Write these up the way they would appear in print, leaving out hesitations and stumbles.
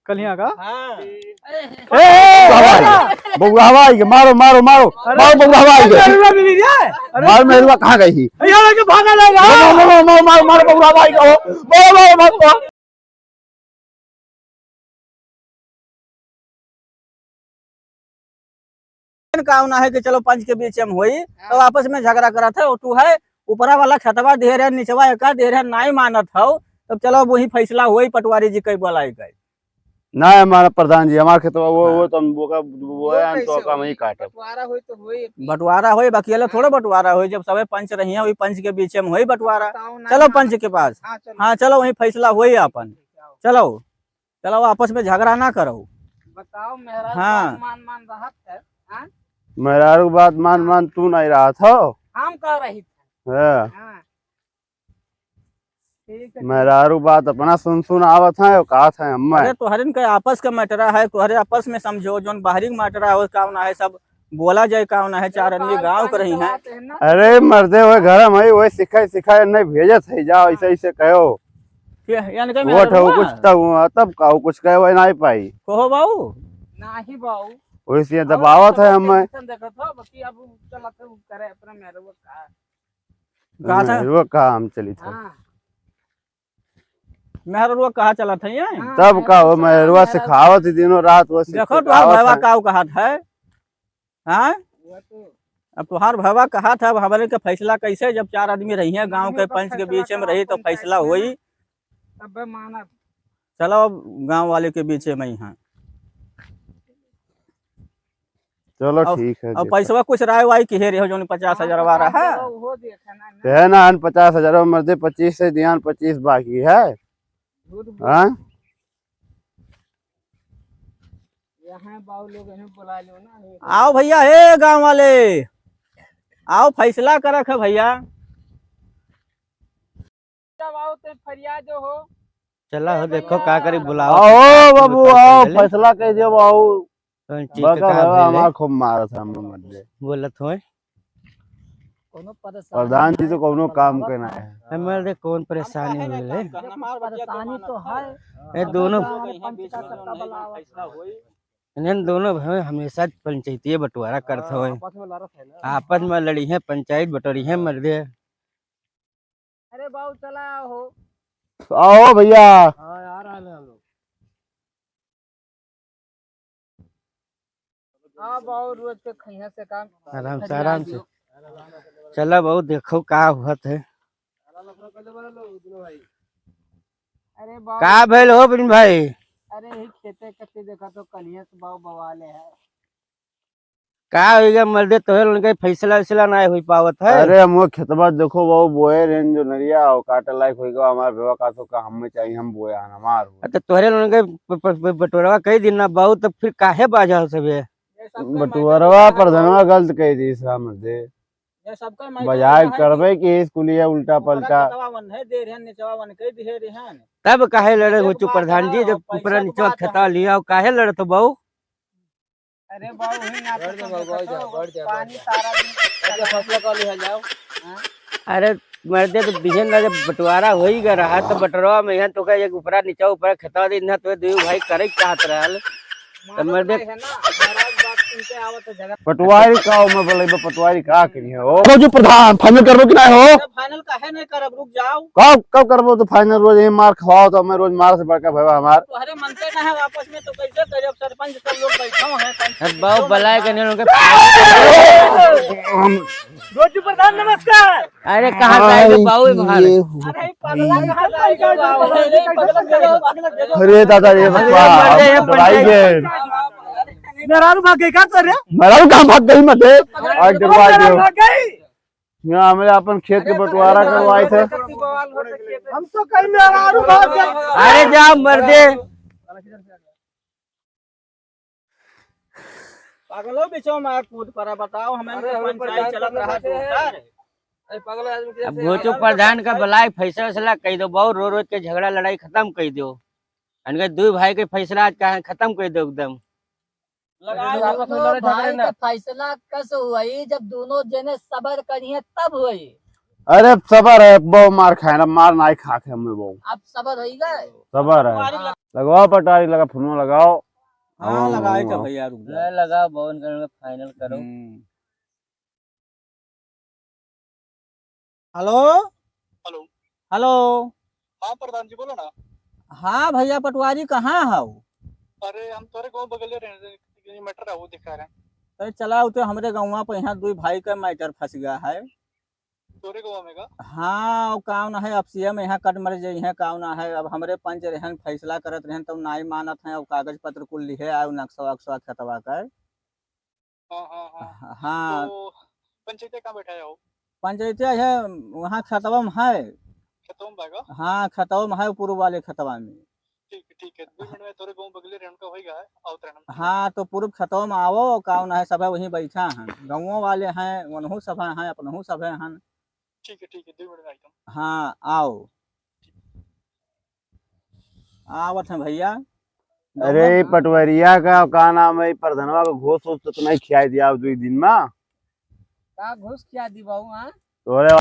कलिया का बबुआ हवाई के मारो मारो मारो मारो बबुआ हवाई के मार मेरुआ कहाँ गई थी भागा ले मारो मारो मारो बबुआ हवाई का मारो मारो मारो ना है कि चलो पंच के बीच में हुई तो आपस में झगड़ा करा था तू है ऊपरा वाला खतवा दे रहे निचवा एक दे रहे नहीं मानत हो तब चलो वही फैसला हुई पटवारी जी कई बोलाई गई ना हमारा प्रधान जी हमारे खेत वो तो वो है तो का वही काटे बंटवारा हुई बाकी अलग थोड़ा बंटवारा हुई जब सबे पंच रही है वही पंच के बीच में हुई बंटवारा चलो पंच के पास हाँ चलो वही फैसला हुई अपन चलो चलो आपस में झगड़ा ना करो बताओ मेरा हाँ मान रहा है मेरा बात मान तू नहीं रहा था हम कह रही थी मेहरारू बात अपना सुन आवत है कहा था अम्मा अरे तुहरे के आपस का मैटरा है तुहरे आपस में समझो जो बाहरी मैटरा है का है सब बोला जाए का है चार आदमी गाँव कर रही है अरे मर्दे हुए घर में वही सिखाए नहीं भेजे थे जाओ ऐसे ऐसे कहो वो कुछ तब कहो कुछ कहो नहीं पाई कहो बाबू नहीं बाबू वैसे दबावत है हमें काम चली था मेहरुआ कहा चला था ये तब का वो मेहरुआ सिखावत दिनों रात वो देखो तुहार भैया का कहा है हाँ अब तुहार भैया कहा था अब हमारे का फैसला कैसे जब चार आदमी रही है गांव के पंच के बीच में रही तो फैसला हुई चलो अब गांव वाले के बीच में ही है चलो ठीक है अब पैसा कुछ राय वाई की हेरे हो जो 50,000 वाला है ना 50,000 मर्दे 25 से ध्यान 25 बाकी है हाँ आओ भैया हे गांव वाले आओ फैसला कर रखे भैया फरियाद जो हो चला हो देखो का करी बुलाओ आओ बाबू आओ फैसला कह दियो आओ हमारा खूब मारा था बोलत हो प्रधान जी तो कोनो काम करना है हमारे कौन परेशानी हो परेशानी तो है ये दोनों इन दोनों भाई हमेशा पंचायती बंटवारा करते हुए आपस में लड़ी है पंचायत बटोरी है मर्दे अरे बाबू चला हो आओ भैया यार हम लोग बहुत रोज के खैया से काम आराम से चला बहुत देखो का हुआ है अरे का भेल हो बिन भाई अरे ही खेते कते देखा तो कलिया से बाबू बवाले है का होगा मर्दे तोहर उनके फैसला वैसला नहीं हुई पावत है अरे हम खेतबा देखो वो बोए रेन जो नरिया हो काटे लायक होगा हमारे बेवा का तो का हमें चाहिए हम बोया हमार तो तोहरे उनके बटोरवा कई दिन ना बहुत तो फिर काहे बाजा सबे बटुअरवा प्रधानवा गलत कह दी मर्दे बजाय करबे कि स्कूलिया उल्टा पलटा तब काहे लड़े हो चु प्रधान जी जब ऊपर नीचे खेता लिया काहे लड़े तो बहु अरे बाबू ही ना पानी सारा दिन फसला का ले जाओ अरे मर्दे तो बिहन ना जब बंटवारा हो ही गया रहा तो बटरवा में यहाँ तो एक ऊपरा नीचे ऊपर खेता दिन तो दो भाई करे चाहत रहल तो मर्दे पटवारी का मैं बोले पटवारी का करी है ओ जो प्रधान फाइनल करबो कि नहीं हो फाइनल काहे नहीं करब रुक जाओ कब करबो तो फाइनल रोज ही मार खवाओ तो मैं रोज मार से बड़का भैया हमार तुम्हारे मनते ना है आपस में तो कैसे करब सरपंच सब लोग बैठो हैं बाबू बलाए के नहीं उनके रोजू प्रधान नमस्कार अरे कहां जाएगा बाबू बाहर अरे पगला कहां जाएगा अरे दादा ये भाई के मेहरारू भाग गई का कर रे मेहरारू कहां भाग गई मत आज डरवा दो यहां हमें अपन खेत के बंटवारा करवाए थे हम तो कहीं मेहरारू भाग गई अरे जा मर्दे पागलों बिचो में कूद पर बताओ हमें पंचायत चलत रहा सर अब भोचो प्रधान का बलाई फैसला वैसला कह दो बहुत रो रोज के झगड़ा लड़ाई खत्म कर दो अनके दो भाई के फैसला आज खत्म कर दो एकदम भाई का फैसला कस हुई जब दोनों जने सबर करिए तब हुई अरे सबर है बहु मार खाए ना मार नहीं खा के हमें बहु अब सबर हो गए सबर है लगाओ पटारी, लगा फोन लगाओ। हाँ लगाए आओ। थे भैया, रुक ले जाओ। लगा बोन कर फाइनल करो। Hello hello. हेलो। हाँ प्रधान जी बोलो ना। हाँ भैया, पटवारी कहाँ हो? अरे हम तोरे गाँव बगल रहे मटर है वो दिखा रहे हैं। अरे चला तो हमरे गाँव पे यहाँ दो भाई का मैटर फंस गया है। तोरे गाँव में का? हाँ वो काम ना है, अब सीएम यहाँ कट मर जाई है, काम ना है। अब हमरे पंच रहन फैसला करत रहन तब नाई मानत है, अब कागज पत्र कुल लिखे आयो नक्शा वक्शा खतवा कर। हाँ हाँ हाँ। हाँ तो पंचायत कहाँ बैठा है हो? पंचायत है वहाँ खतवा में है। खतम बागा। हाँ खतवा में है, पूर्व वाले खतवा में। ठीक है 2 मिनट में तोरे गाँव बगल रहे उनका होएगा है अवतरण। हाँ तो पूर्व खतवा में आओ, काम ना है, सब वहीं बैठा हैं, गाँवों वाले हैं, वनहु सब हैं, अपनहु सब हैं। ठीक है 2 मिनट में आइए। हाँ आओ, आवत हैं भैया। अरे पटवरिया का नाम है, प्रधनवा को घोष तो नहीं खिया दिया 2 दिन में। का घुस क्या दी बाबू? हां तोरे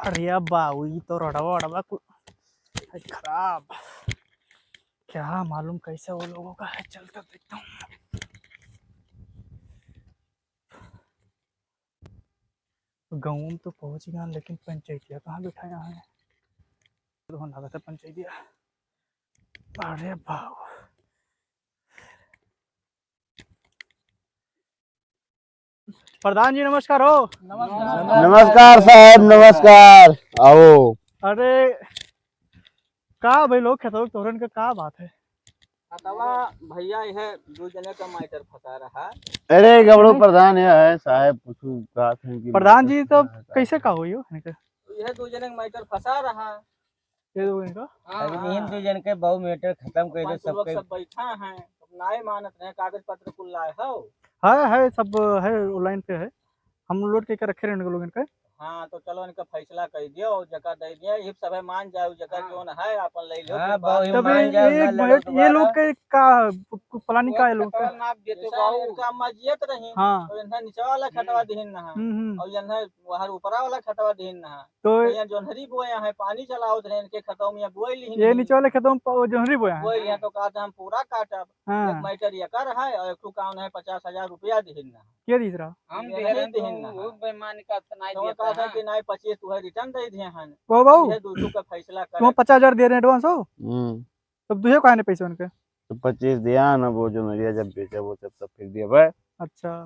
अरे बाबू ये तो रड़वा वड़वा खराब, क्या मालूम कैसे वो लोगों का है। चलता देखता हूँ। गाँव में तो पहुंच गया, लेकिन पंचायतिया कहाँ बिठाया है? तो लगा था पंचायतिया। अरे बाबू प्रधान जी नमस्कार हो। नमस्कार साहब, नमस्कार। आओ। अरे का भाई लोग खेतों तोरन का का बात है? खतवा भैया यह दो जने का मैटर फंसा रहा। अरे गबड़ो प्रधान है साहब, पूछू बात है कि प्रधान जी तो कैसे का हुई हो? यह दो जने का मैटर फंसा रहा। ये दो इनका अभी इन दो जन के बहु मैटर खत्म कर दे सब लोग सबके। सब बैठा हैं, नाय मानत रहे, कागज पत्र कुल लाए हो। है सब है, ऑनलाइन पे है, हम लोड करके रखे रहे लोग इनका। हाँ तो चलो इनका फैसला कर दियो, जगह दे दिया, ये सब मान जाओ, जगह जोन है अपन ले लो। हाँ, बहुत ही तब मान जाओ, ना लड़ो ये लोग दोबारा। के का प्लानिंग का है लोग का? नाप देते बाबू का मजियत रही। हाँ और इन्हें नीचे वाला खतवा दिहिन ना, और इन्हें वहां ऊपरा वाला खतवा दिहिन ना। तो यहाँ जोनहरी बोया है, पानी चलाओ रहे इनके खतवा में बोई ली। ये नीचे वाले खेतों में जोहरी बोया है। बोई लिया तो कहते हम पूरा काटब। हाँ एक मीटर ये कर है और एक काम है 50,000 रुपया दिहिन ना। क्या दिख रहा? हम ये दे रहे नहीं दिहिन ना। तो बेईमानी का सुनाई तो देता कहते है। कि नहीं 25 तुहे रिटर्न दे दिए हैं। ओ बाबू ये दूसरों का फैसला तुम कर। 50,000 दे रहे हैं एडवांस हो, तब दुहे को आने पैसे उनके? तो 25 दिया ना, वो जो नरिया जब बेचा वो तब फिर दिया भाई। अच्छा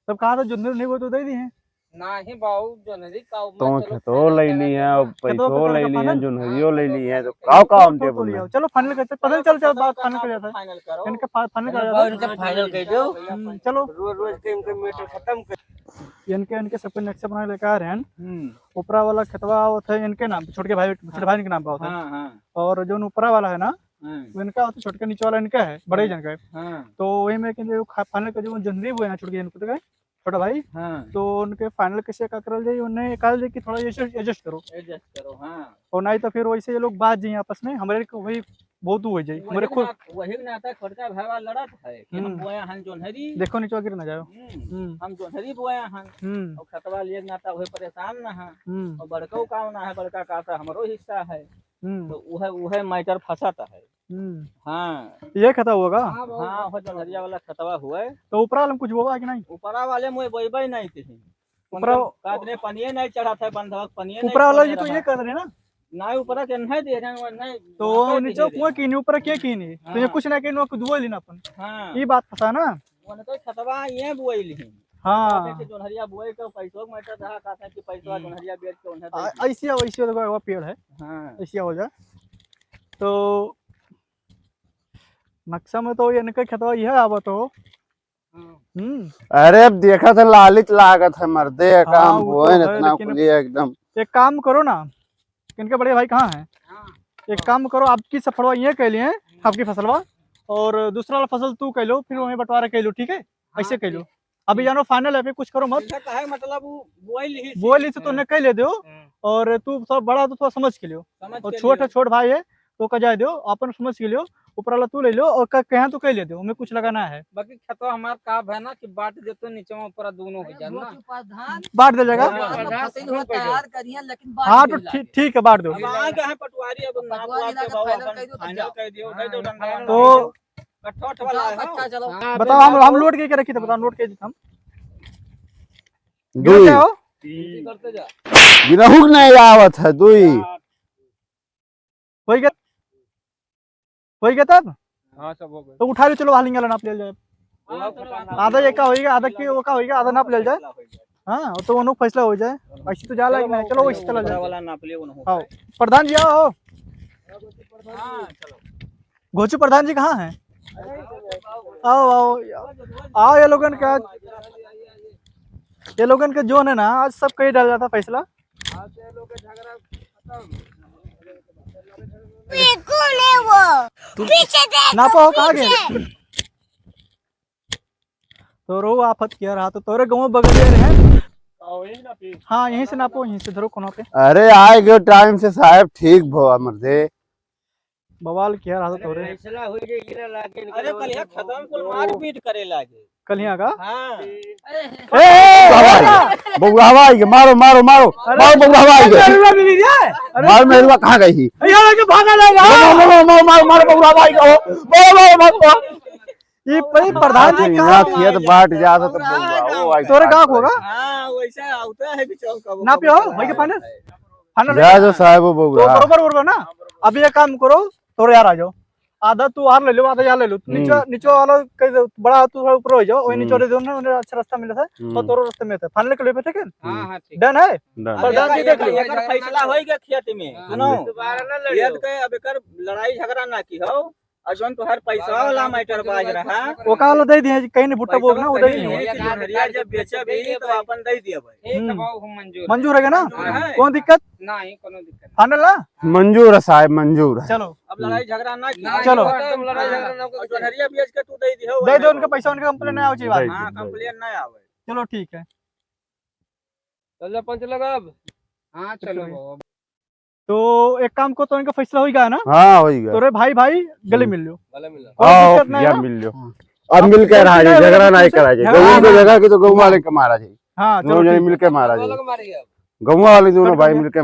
तब कहा था जो नहीं वो तो दे दी है। नहीं बाबू जोनरी का तो खेतो ले ली है और पैसो ले ली है, जो नरियो ले ली है, तो काव तो हम दे तो लिया चलो फाइनल करते, पता चल चल बात फाइनल कर जाता है। फाइनल करो। इनके फाइनल कर बाबू जाता इनके फाइनल कर दो। है। चलो रोज रोज के इनके मैटर खत्म कर। इनके सबके नक्शा बना लेकर आ रहे हैं। ऊपरा वाला खेतवा होता है इनके नाम, छोटे भाई के नाम पे होता है। हाँ हाँ और जो ऊपरा वाला है ना हाँ वो इनका होता है, छोटे नीचे वाला इनका है, बड़े जन का है। हाँ तो वही में फाइनल कर जो जनवरी वो है ना, छोटे जन का छोटा भाई, हाँ तो उनके फाइनल कैसे का करल जाए, उन्हें कहा जाए कि थोड़ा एडजस्ट करो, एडजस्ट करो। हाँ और नहीं तो फिर वैसे ये लोग बात जाए आपस में, हमारे को वही बहुत हो जाए हमारे खुद। वही नाता छोटका भाई वाला लड़त है कि हम बोया हन जोनहरी। देखो नीचे गिर ना जाओ। हम जोनहरी बोया हन और खतवा लिए नाता वही परेशान ना है। और बड़का काम ना है, बड़का काटा हमरो हिस्सा है, तो वह मैटर फंसाता है। हाँ ये खत्म होगा। हाँ वो जोनहरिया वाला खतवा हुआ है। तो ऊपरा में कुछ होगा कि नहीं? ऊपरा वाले मुझे बोईबई नहीं थी, ऊपरा कादने पनिये नहीं चढ़ा था, बंधक पनिये ऊपरा वाला जी तो ये कर रहे हैं ना, ना ऊपरा के नहीं दे रहे हैं नहीं। तो नीचे कुआं की नहीं, ऊपर क्या की नहीं, तो ये कुछ ना कि कुछ दुआ लेना अपन। हाँ ये बात फंसा ना। तो खतवा ये बोई ली। हाँ जोनहरिया बोए के पैसों मैटर रहा, कहते हैं कि पैसा जोनहरिया बेच के उन्हें दे दिए। ऐसी वैसी देखो पेड़ है, हाँ ऐसी हो जाए तो नक्शा में तो ये इनका खेतवा यह आवत हो। अरे अब देखा था लालिच लागत है मर्दे काम वो वो तो है है, इतना लेकिन खुलिया एकदम। एक काम करो ना, इनके बड़े भाई कहाँ हैं? एक काम करो, आपकी सफलवा ये कह लिए आपकी फसलवा, और दूसरा वाला फसल तू कह लो, फिर वहीं बंटवारा कह लो, ठीक है? ऐसे कह लो, अभी जानो फाइनल है, फिर कुछ करो मत। मतलब बोल ली तो उन्हें कह ले दो, और तू थोड़ा बड़ा तो थोड़ा समझ के लियो, और छोट भाई है तो कह जाए दो, अपन समझ के लियो, ऊपर वाला तू ले लो और कहाँ तो कह ले दो, हमें कुछ लगाना है। बाकी खेतो हमार काम है ना कि बाट देतो नीचे में ऊपर दोनों हो जाए ना। बांट दे जाएगा। हाँ तो ठीक है, बांट दो। अब आ गए हैं पटवारी, अब नाप वाप के भाव अपन फाइनल कर दियो, कह दो डंडा तो कट्ठा वाला है। बताओ, हम लोड के रखी थे, बताओ लोड के हम दुई क्या हो? करते जा गिरहुक नहीं आवत है दुई। वही क्या तब हाँ सब हो गए। तो उठा लो, चलो वालिंग वाला नाप ले जाए। आधा एक का होएगा, आधा की वो का होएगा, आधा नाप ले जाए। हाँ तो वो फैसला हो जाए, ऐसे तो जाला ही नहीं। चलो वैसे चला जाए। वाला नाप लियो उन्होंने। आओ प्रधान जी, आओ। घोची प्रधान जी कहाँ हैं? आओ आओ आओ, ये लोगन का जोन है ना, आज सब कहीं डाल जाता फैसला। नापो कहाँ गए? तो रो आफत किया रहा तो तोरे गाँव बगल है। हाँ यहीं से नापो, यहीं से धरो कोनो पे। अरे आए गए टाइम से साहब, ठीक भो मर्दे। बवाल किया रहा तो तोरे। फैसला हो जे गिरा लाके अरे कल यहाँ खत्म कुल मार पीट करे लागे। कल यहाँ का हाँ बउआ हवाई के मारो मारो मारो मारो, बउआ हवाई के मार। मेहरुआ कहाँ गई थी? भागा लेगा। मारो मारो मारो बउआ हवाई का मारो मारो। ये प्रधान जी यहाँ खेत बाट जाता तो बउआ वो आई तोरे गाँव होगा। हाँ वैसा होता है बिचौल का। नापियो वही के फाइनल फाइनल जय जो साहब तो बउआ। बरोबर ना। अब ये काम करो, तोरे यार आ जाओ, आधा तू हार ले लो, आधा यार ले लो। नीचे वाला कह दो बड़ा, तू थोड़ा ऊपर हो जाओ, वही नीचे वाले दोनों उन्हें अच्छा रास्ता मिला था तो तोरो रास्ते में था। फाइनल कर ले, ठीक है? हाँ हाँ ठीक। डन है। डन। प्रधान जी देख लो। एकर फैसला होई गया खेत में। सुनो दोबारा ना खेत लड़ियो। के अब एकर लड़ाई झगड़ा ना की हो, और जोन तो हर पैसा वाला मैटर बाज रहा। वो का वाला दे दिए, कहीं नहीं भुट्टा बोग ना, वो दे दिए। हरिया जब बेचे भी तो अपन दे दिए भाई। एक भाव हम मंजूर मंजूर है ना? है। कौन दिक्कत? नहीं कोनो दिक्कत फाइनल ना? मंजूर है साहब, मंजूर है। चलो अब लड़ाई झगड़ा ना की। चलो। तुम लड़ाई झगड़ा ना और जोन हरिया बेच के तू दे दियो। दे दो उनका पैसा, उनका कंप्लेन नहीं आवे चाहिए। हाँ कंप्लेन ना आवे। चलो ठीक है। चल पंच लगा अब। हाँ चलो बाबा। तो एक काम को, तो इनका फैसला हो गया ना? हाँ हो गया। तोरे भाई भाई गले मिल लो। भले मिला। कोई आओ दिक्कत नहीं या है? मिल लो। अब मिल के रहा है, झगड़ा नहीं करा जाए। गऊ को जगह की तो गऊ वाले के मारा जाए, हाँ चलो दोनों जने ठीक है। मिल के मारा जाए। अलग मारिए अब। गऊ वाले दोनों भाई मिल के